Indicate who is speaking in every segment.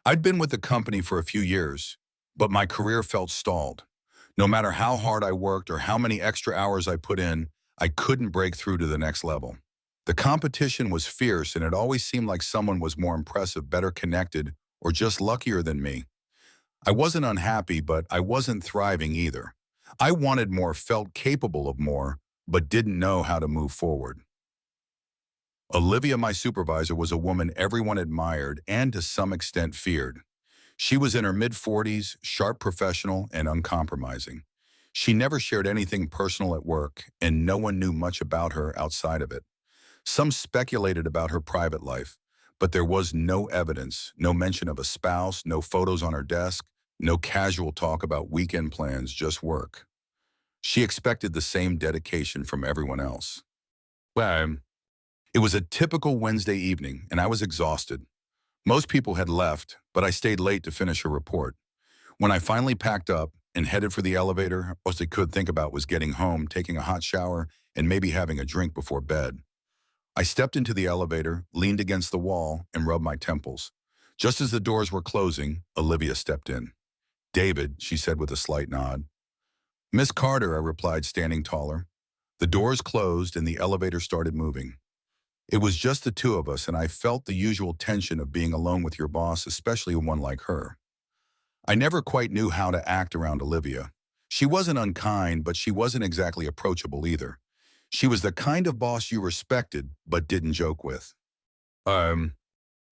Speaker 1: I'd been with the company for a few years, but my career felt stalled. No matter how hard I worked or how many extra hours I put in, I couldn't break through to the next level. The competition was fierce, and it always seemed like someone was more impressive, better connected, or just luckier than me. I wasn't unhappy, but I wasn't thriving either. I wanted more, felt capable of more, but didn't know how to move forward. Olivia, my supervisor, was a woman everyone admired and to some extent feared. She was in her mid-40s, sharp professional, and uncompromising. She never shared anything personal at work, and no one knew much about her outside of it. Some speculated about her private life, but there was no evidence, no mention of a spouse, no photos on her desk, no casual talk about weekend plans, just work. She expected the same dedication from everyone else. Well, it was a typical Wednesday evening, and I was exhausted. Most people had left, but I stayed late to finish her report. When I finally packed up and headed for the elevator, all I could think about was getting home, taking a hot shower, and maybe having a drink before bed. I stepped into the elevator, leaned against the wall, and rubbed my temples. Just as the doors were closing, Olivia stepped in. "David," she said with a slight nod. "Miss Carter," I replied, standing taller. The doors closed and the elevator started moving. It was just the two of us, and I felt the usual tension of being alone with your boss, especially one like her. I never quite knew how to act around Olivia. She wasn't unkind, but she wasn't exactly approachable either. She was the kind of boss you respected, but didn't joke with. Um,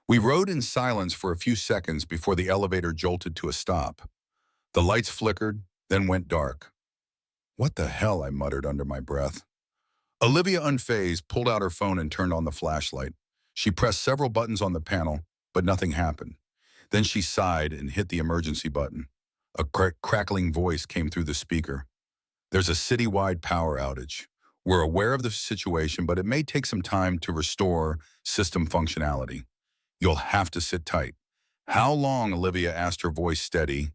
Speaker 1: we rode in silence for a few seconds before the elevator jolted to a stop. The lights flickered, then went dark. "What the hell?" I muttered under my breath. Olivia, unfazed, pulled out her phone and turned on the flashlight. She pressed several buttons on the panel, but nothing happened. Then she sighed and hit the emergency button. A crackling voice came through the speaker. "There's a citywide power outage. We're aware of the situation, but it may take some time to restore system functionality. You'll have to sit tight." "How long?" Olivia asked, her voice steady.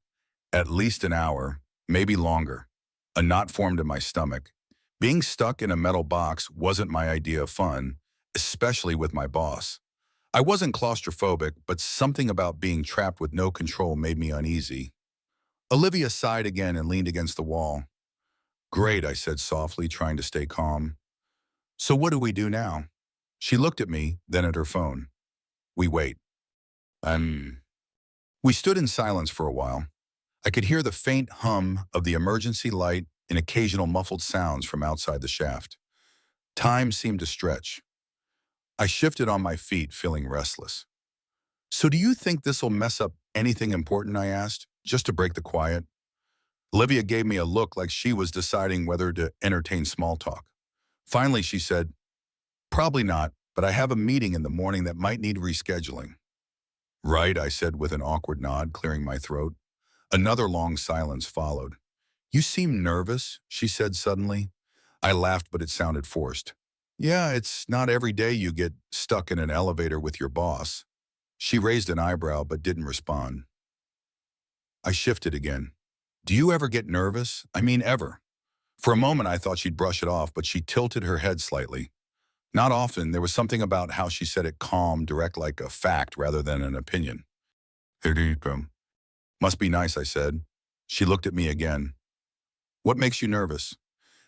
Speaker 1: "At least an hour, maybe longer." A knot formed in my stomach. Being stuck in a metal box wasn't my idea of fun, especially with my boss. I wasn't claustrophobic, but something about being trapped with no control made me uneasy. Olivia sighed again and leaned against the wall. "Great," I said softly, trying to stay calm. "So what do we do now?" She looked at me, then at her phone. "We wait." Um, we stood in silence for a while. I could hear the faint hum of the emergency light and occasional muffled sounds from outside the shaft. Time seemed to stretch. I shifted on my feet, feeling restless. "So do you think this'll mess up anything important?" I asked, just to break the quiet. Olivia gave me a look like she was deciding whether to entertain small talk. Finally, she said, "Probably not, but I have a meeting in the morning that might need rescheduling." "Right," I said with an awkward nod, clearing my throat. Another long silence followed. "You seem nervous," she said suddenly. I laughed, but it sounded forced. "Yeah, it's not every day you get stuck in an elevator with your boss." She raised an eyebrow but didn't respond. I shifted again. "Do you ever get nervous? I mean, ever?" For a moment, I thought she'd brush it off, but she tilted her head slightly. "Not often." There was something about how she said it calm, direct, like a fact rather than an opinion. "Must be nice," I said. She looked at me again. "What makes you nervous?"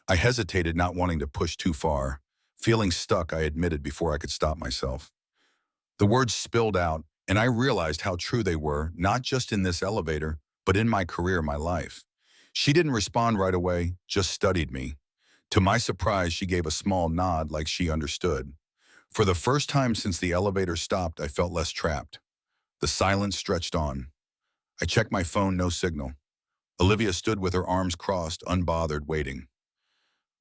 Speaker 1: I hesitated, not wanting to push too far. Feeling stuck, I admitted before I could stop myself. The words spilled out, and I realized how true they were, not just in this elevator, but in my career, my life. She didn't respond right away, just studied me. To my surprise, she gave a small nod like she understood. For the first time since the elevator stopped, I felt less trapped. The silence stretched on. I checked my phone, no signal. Olivia stood with her arms crossed, unbothered, waiting.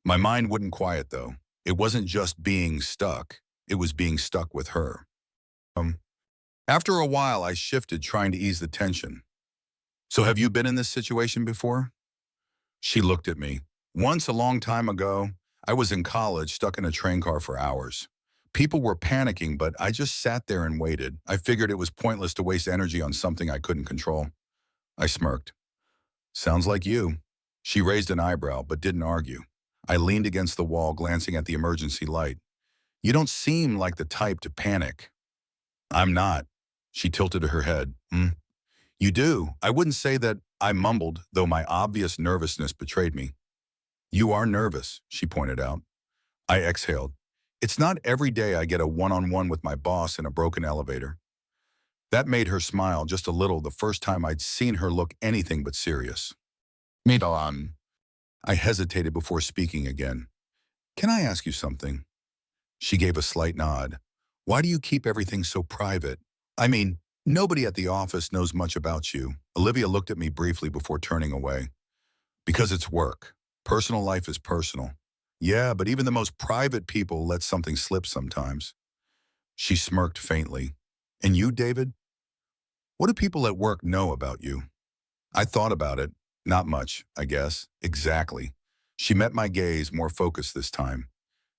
Speaker 1: My mind wouldn't quiet, though. It wasn't just being stuck. It was being stuck with her. Um, After a while, I shifted, trying to ease the tension. "So have you been in this situation before?" She looked at me. "Once, a long time ago, I was in college, stuck in a train car for hours. People were panicking, but I just sat there and waited. I figured it was pointless to waste energy on something I couldn't control." I smirked. "Sounds like you." She raised an eyebrow, but didn't argue. I leaned against the wall, glancing at the emergency light. "You don't seem like the type to panic." "I'm not." She tilted her head. You do. I wouldn't say that, I mumbled, though my obvious nervousness betrayed me. You are nervous, she pointed out. I exhaled. It's not every day I get a one-on-one with my boss in a broken elevator. That made her smile just a little the first time I'd seen her look anything but serious. Milan. I hesitated before speaking again. Can I ask you something? She gave a slight nod. Why do you keep everything so private? I mean, nobody at the office knows much about you. Olivia looked at me briefly before turning away. Because it's work. Personal life is personal. Yeah, but even the most private people let something slip sometimes. She smirked faintly. And you, David? What do people at work know about you? I thought about it. Not much, I guess. Exactly. She met my gaze, more focused this time.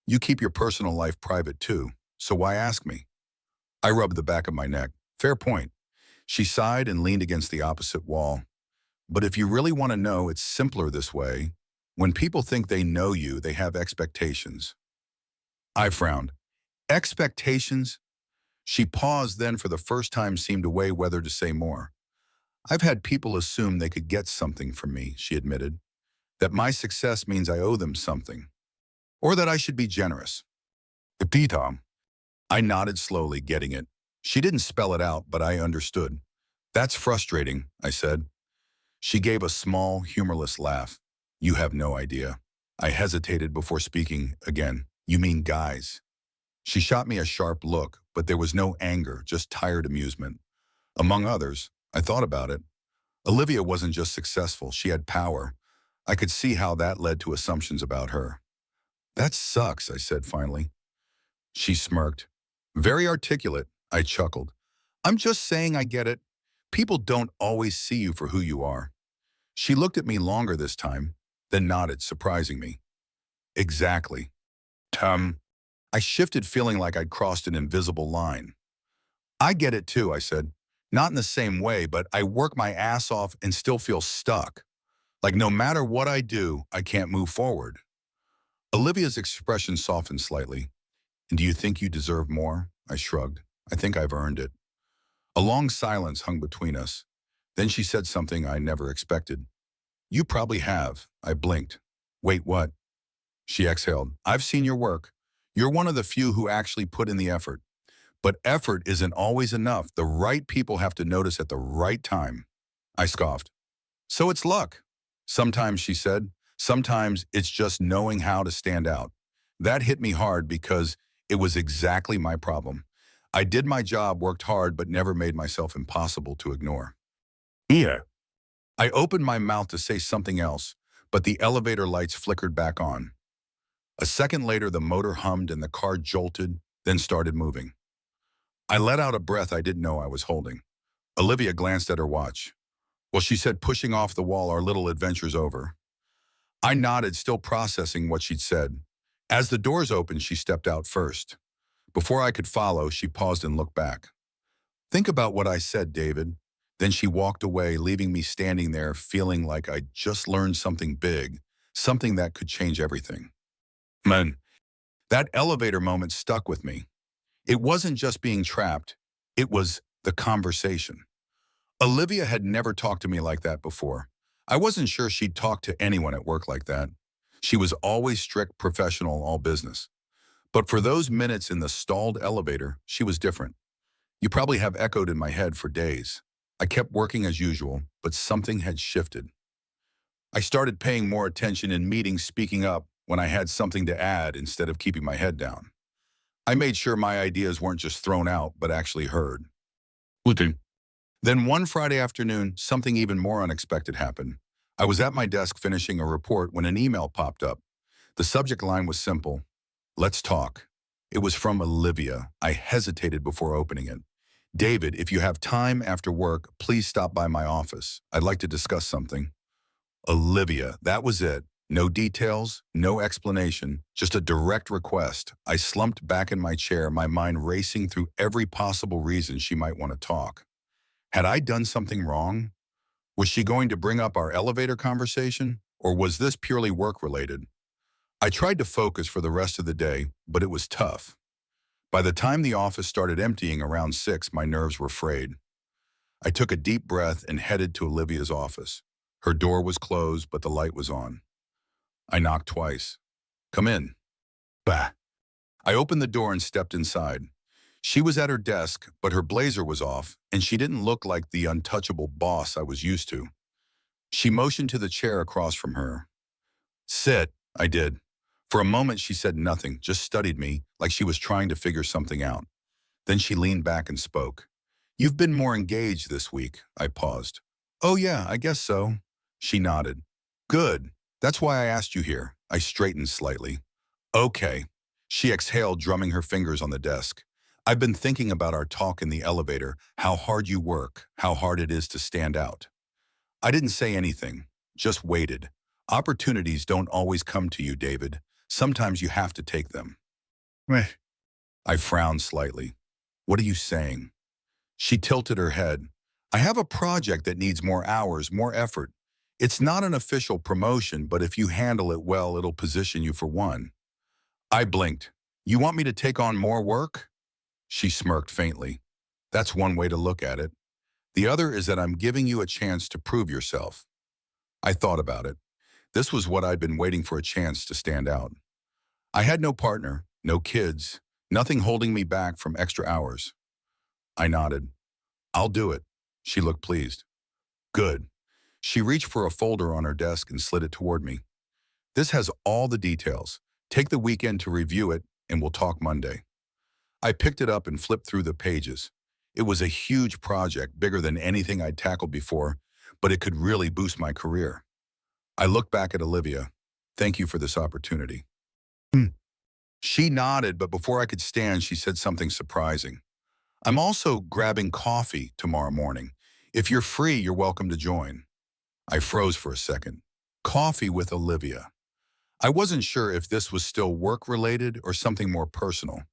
Speaker 1: You keep your personal life private too, so why ask me? I rubbed the back of my neck. Fair point. She sighed and leaned against the opposite wall. But if you really want to know, it's simpler this way. When people think they know you, they have expectations. I frowned. Expectations? She paused, then for the first time seemed to weigh whether to say more. I've had people assume they could get something from me, she admitted. That my success means I owe them something. Or that I should be generous. Tom. I nodded slowly, getting it. She didn't spell it out, but I understood. That's frustrating, I said. She gave a small, humorless laugh. You have no idea. I hesitated before speaking again. You mean guys. She shot me a sharp look, but there was no anger, just tired amusement. Among others, I thought about it. Olivia wasn't just successful, she had power. I could see how that led to assumptions about her. That sucks, I said finally. She smirked. Very articulate, I chuckled. I'm just saying I get it. People don't always see you for who you are. She looked at me longer this time, then nodded, surprising me. Exactly. I shifted, feeling like I'd crossed an invisible line. I get it too, I said. Not in the same way, but I work my ass off and still feel stuck. Like no matter what I do, I can't move forward. Olivia's expression softened slightly. And do you think you deserve more? I shrugged. I think I've earned it. A long silence hung between us. Then she said something I never expected. You probably have. I blinked. Wait, what? She exhaled. I've seen your work. You're one of the few who actually put in the effort. But effort isn't always enough. The right people have to notice at the right time. I scoffed. So it's luck. Sometimes, she said. Sometimes it's just knowing how to stand out. That hit me hard because it was exactly my problem. I did my job, worked hard, but never made myself impossible to ignore. Here. I opened my mouth to say something else, but the elevator lights flickered back on. A second later, the motor hummed and the car jolted, then started moving. I let out a breath I didn't know I was holding. Olivia glanced at her watch. Well, she said, pushing off the wall, our little adventure's over. I nodded, still processing what she'd said. As the doors opened, she stepped out first. Before I could follow, she paused and looked back. Think about what I said, David. Then she walked away, leaving me standing there, feeling like I'd just learned something big, something that could change everything. Man, that elevator moment stuck with me. It wasn't just being trapped, it was the conversation. Olivia had never talked to me like that before. I wasn't sure she'd talk to anyone at work like that. She was always strict, professional, all business. But for those minutes in the stalled elevator, she was different. You probably have echoed in my head for days. I kept working as usual, but something had shifted. I started paying more attention in meetings, speaking up when I had something to add instead of keeping my head down. I made sure my ideas weren't just thrown out, but actually heard. Then one Friday afternoon, something even more unexpected happened. I was at my desk finishing a report when an email popped up. The subject line was simple. Let's talk. It was from Olivia. I hesitated before opening it. David, if you have time after work, please stop by my office. I'd like to discuss something. Olivia, that was it. No details, no explanation, just a direct request. I slumped back in my chair, my mind racing through every possible reason she might want to talk. Had I done something wrong? Was she going to bring up our elevator conversation? Or was this purely work-related? I tried to focus for the rest of the day, but it was tough. By the time the office started emptying around 6, my nerves were frayed. I took a deep breath and headed to Olivia's office. Her door was closed, but the light was on. I knocked twice. "Come in." Bah. I opened the door and stepped inside. She was at her desk, but her blazer was off, and she didn't look like the untouchable boss I was used to. She motioned to the chair across from her. "Sit," I did. For a moment, she said nothing, just studied me like she was trying to figure something out. Then she leaned back and spoke. "You've been more engaged this week." I paused. "Oh yeah, I guess so." She nodded. "Good. That's why I asked you here." I straightened slightly. "Okay." She exhaled, drumming her fingers on the desk. "I've been thinking about our talk in the elevator, how hard you work, how hard it is to stand out." I didn't say anything, just waited. Opportunities don't always come to you, David. Sometimes you have to take them. Meh. I frowned slightly. "What are you saying?" She tilted her head. "I have a project that needs more hours, more effort. It's not an official promotion, but if you handle it well, it'll position you for one." I blinked. "You want me to take on more work?" She smirked faintly. "That's one way to look at it. The other is that I'm giving you a chance to prove yourself." I thought about it. This was what I'd been waiting for, a chance to stand out. I had no partner, no kids, nothing holding me back from extra hours. I nodded. "I'll do it." She looked pleased. "Good." She reached for a folder on her desk and slid it toward me. "This has all the details. Take the weekend to review it, and we'll talk Monday." I picked it up and flipped through the pages. It was a huge project, bigger than anything I'd tackled before, but it could really boost my career. I looked back at Olivia. "Thank you for this opportunity." Hmm. She nodded, but before I could stand, she said something surprising. "I'm also grabbing coffee tomorrow morning. If you're free, you're welcome to join." I froze for a second. Coffee with Olivia. I wasn't sure if this was still work-related or something more personal.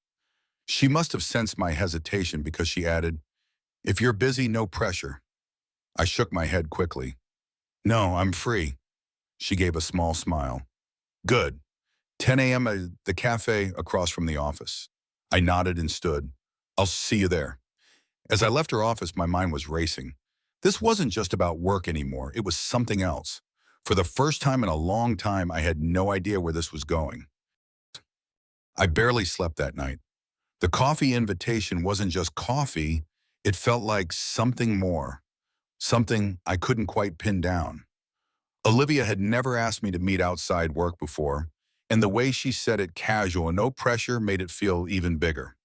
Speaker 1: She must have sensed my hesitation because she added, "If you're busy, no pressure." I shook my head quickly. "No, I'm free." She gave a small smile. "Good. 10 a.m. at the cafe across from the office." I nodded and stood. "I'll see you there." As I left her office, my mind was racing. This wasn't just about work anymore. It was something else. For the first time in a long time, I had no idea where this was going. I barely slept that night. The coffee invitation wasn't just coffee. It felt like something more, something I couldn't quite pin down. Olivia had never asked me to meet outside work before, and the way she said it, casual and no pressure, made it feel even bigger.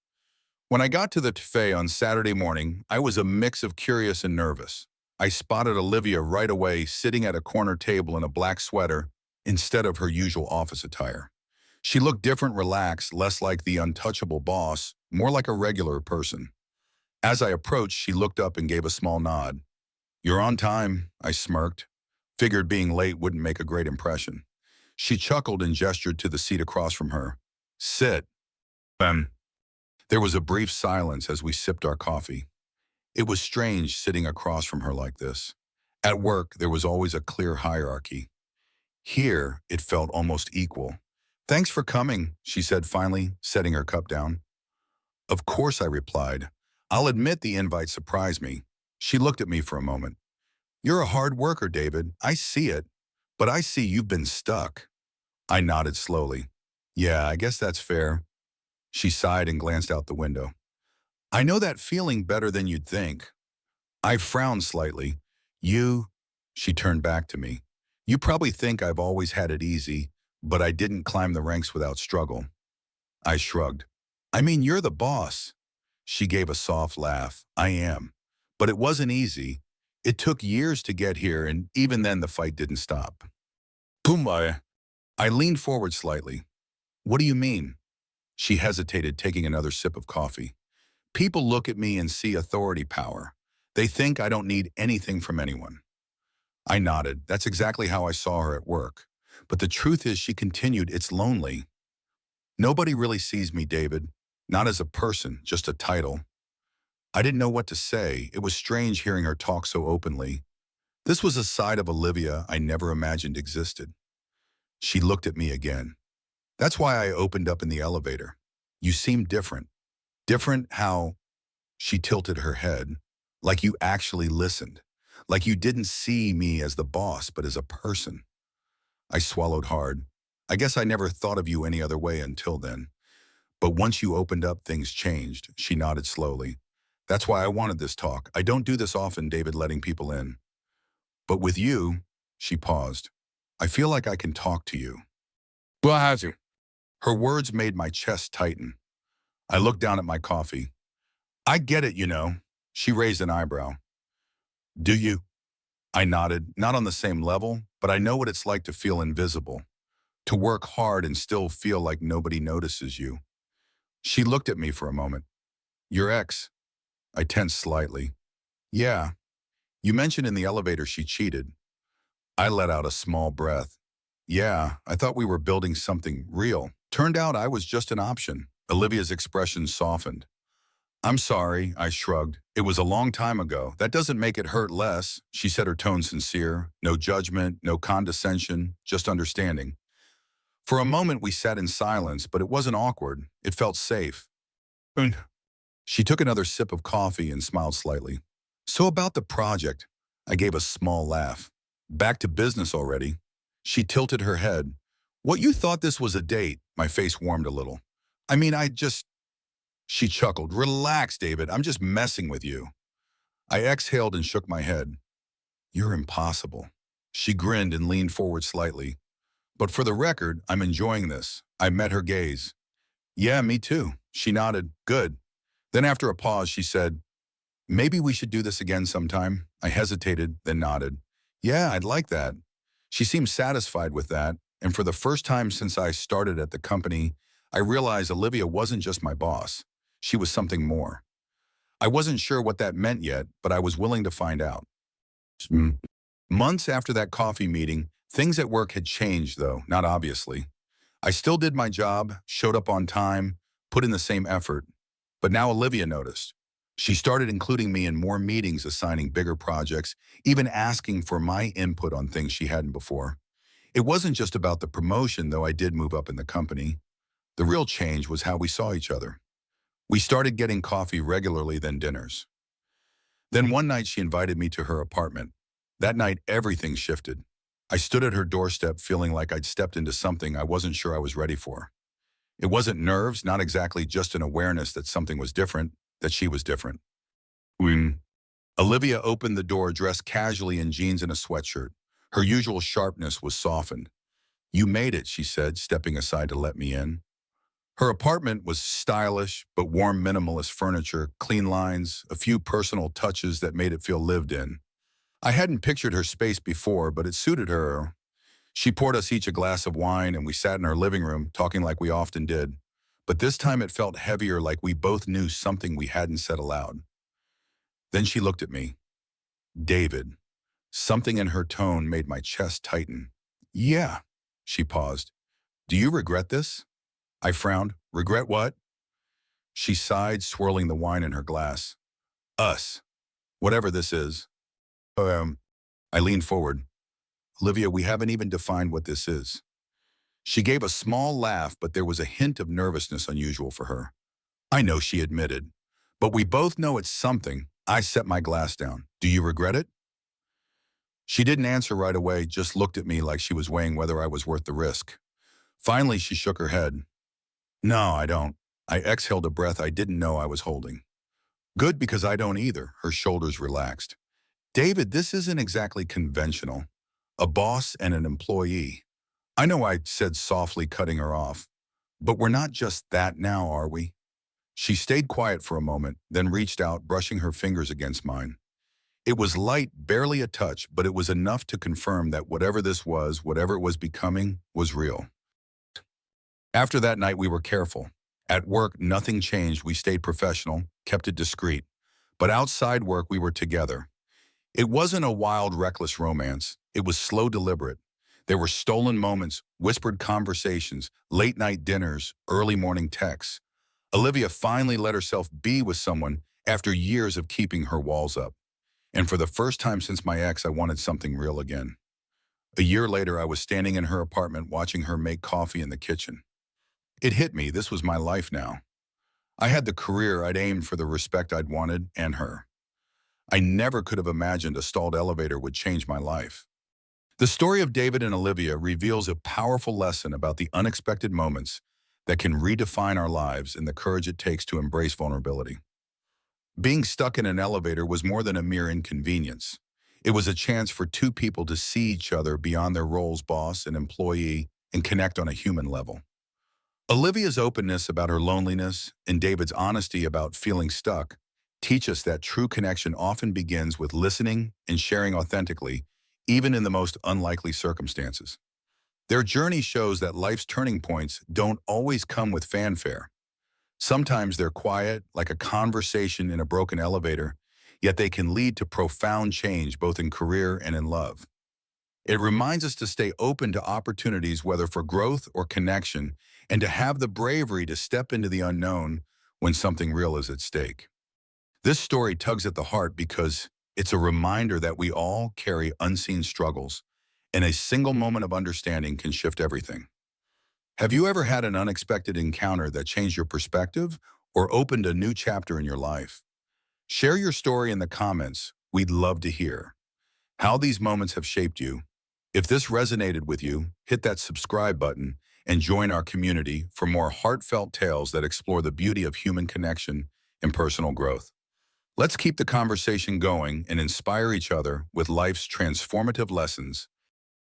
Speaker 1: When I got to the cafe on Saturday morning, I was a mix of curious and nervous. I spotted Olivia right away, sitting at a corner table in a black sweater instead of her usual office attire. She looked different, relaxed, less like the untouchable boss, more like a regular person. As I approached, she looked up and gave a small nod. "You're on time," I smirked. Figured being late wouldn't make a great impression. She chuckled and gestured to the seat across from her. "Sit." Um, there was a brief silence as we sipped our coffee. It was strange sitting across from her like this. At work, there was always a clear hierarchy. Here, it felt almost equal. "Thanks for coming," she said finally, setting her cup down. "Of course," I replied. "I'll admit the invite surprised me." She looked at me for a moment. "You're a hard worker, David. I see it. But I see you've been stuck." I nodded slowly. "Yeah, I guess that's fair." She sighed and glanced out the window. "I know that feeling better than you'd think." I frowned slightly. "You," she turned back to me, "you probably think I've always had it easy, but I didn't climb the ranks without struggle." I shrugged. "I mean, you're the boss." She gave a soft laugh. "I am. But it wasn't easy. It took years to get here, and even then the fight didn't stop." Pumbaya. I leaned forward slightly. "What do you mean?" She hesitated, taking another sip of coffee. "People look at me and see authority power. They think I don't need anything from anyone." I nodded. That's exactly how I saw her at work. But the truth is, she continued, "It's lonely. Nobody really sees me, David. Not as a person, just a title." I didn't know what to say. It was strange hearing her talk so openly. This was a side of Olivia I never imagined existed. She looked at me again. "That's why I opened up in the elevator. You seem different." Different how she tilted her head, like you actually listened, like you didn't see me as the boss, but as a person. I swallowed hard. I guess I never thought of you any other way until then. But once you opened up, things changed. She nodded slowly. That's why I wanted this talk. I don't do this often, David, letting people in. But with you, she paused. I feel like I can talk to you. Well, how's you? Her words made my chest tighten. I looked down at my coffee. I get it, you know. She raised an eyebrow. Do you? I nodded, not on the same level, but I know what it's like to feel invisible, to work hard and still feel like nobody notices you. She looked at me for a moment. Your ex? I tensed slightly. Yeah. You mentioned in the elevator she cheated. I let out a small breath. Yeah, I thought we were building something real. Turned out I was just an option. Olivia's expression softened. I'm sorry, I shrugged. It was a long time ago. That doesn't make it hurt less, she said, her tone sincere. No judgment, no condescension, just understanding. For a moment we sat in silence, but it wasn't awkward. It felt safe. And she took another sip of coffee and smiled slightly. So about the project, I gave a small laugh. Back to business already. She tilted her head. What, you thought this was a date? My face warmed a little. I mean, She chuckled. Relax, David. I'm just messing with you. I exhaled and shook my head. You're impossible. She grinned and leaned forward slightly. But for the record, I'm enjoying this. I met her gaze. Yeah, me too. She nodded. Good. Then after a pause, she said, maybe we should do this again sometime. I hesitated, then nodded. Yeah, I'd like that. She seemed satisfied with that, and for the first time since I started at the company, I realized Olivia wasn't just my boss. She was something more. I wasn't sure what that meant yet, but I was willing to find out. Mm. Months after that coffee meeting, things at work had changed, though, not obviously. I still did my job, showed up on time, put in the same effort. But now Olivia noticed. She started including me in more meetings, assigning bigger projects, even asking for my input on things she hadn't before. It wasn't just about the promotion, though I did move up in the company. The real change was how we saw each other. We started getting coffee regularly, then dinners. Then one night she invited me to her apartment. That night, everything shifted. I stood at her doorstep feeling like I'd stepped into something I wasn't sure I was ready for. It wasn't nerves, not exactly, just an awareness that something was different, that she was different. When Olivia opened the door dressed casually in jeans and a sweatshirt, her usual sharpness was softened. You made it, she said, stepping aside to let me in. Her apartment was stylish, but warm minimalist furniture, clean lines, a few personal touches that made it feel lived in. I hadn't pictured her space before, but it suited her. She poured us each a glass of wine and we sat in her living room, talking like we often did. But this time it felt heavier, like we both knew something we hadn't said aloud. Then she looked at me. David. Something in her tone made my chest tighten. Yeah. She paused. Do you regret this? I frowned. Regret what? She sighed, swirling the wine in her glass. Us. Whatever this is. I leaned forward. Olivia, we haven't even defined what this is. She gave a small laugh, but there was a hint of nervousness unusual for her. I know, she admitted. But we both know it's something. I set my glass down. Do you regret it? She didn't answer right away, just looked at me like she was weighing whether I was worth the risk. Finally, she shook her head. No, I don't. I exhaled a breath I didn't know I was holding. Good, because I don't either. Her shoulders relaxed. David, this isn't exactly conventional. A boss and an employee. I know, I said softly, cutting her off. But we're not just that now, are we? She stayed quiet for a moment, then reached out, brushing her fingers against mine. It was light, barely a touch, but it was enough to confirm that whatever this was, whatever it was becoming, was real. After that night, we were careful. At work, nothing changed. We stayed professional, kept it discreet. But outside work, we were together. It wasn't a wild, reckless romance. It was slow, deliberate. There were stolen moments, whispered conversations, late-night dinners, early morning texts. Olivia finally let herself be with someone after years of keeping her walls up. And for the first time since my ex, I wanted something real again. A year later, I was standing in her apartment watching her make coffee in the kitchen. It hit me, this was my life now. I had the career I'd aimed for, the respect I'd wanted, and her. I never could have imagined a stalled elevator would change my life. The story of David and Olivia reveals a powerful lesson about the unexpected moments that can redefine our lives and the courage it takes to embrace vulnerability. Being stuck in an elevator was more than a mere inconvenience. It was a chance for two people to see each other beyond their roles, boss and employee, and connect on a human level. Olivia's openness about her loneliness and David's honesty about feeling stuck teach us that true connection often begins with listening and sharing authentically, even in the most unlikely circumstances. Their journey shows that life's turning points don't always come with fanfare. Sometimes they're quiet, like a conversation in a broken elevator, yet they can lead to profound change both in career and in love. It reminds us to stay open to opportunities, whether for growth or connection, and to have the bravery to step into the unknown when something real is at stake. This story tugs at the heart because it's a reminder that we all carry unseen struggles, and a single moment of understanding can shift everything. Have you ever had an unexpected encounter that changed your perspective or opened a new chapter in your life? Share your story in the comments. We'd love to hear how these moments have shaped you. If this resonated with you, hit that subscribe button and join our community for more heartfelt tales that explore the beauty of human connection and personal growth. Let's keep the conversation going and inspire each other with life's transformative lessons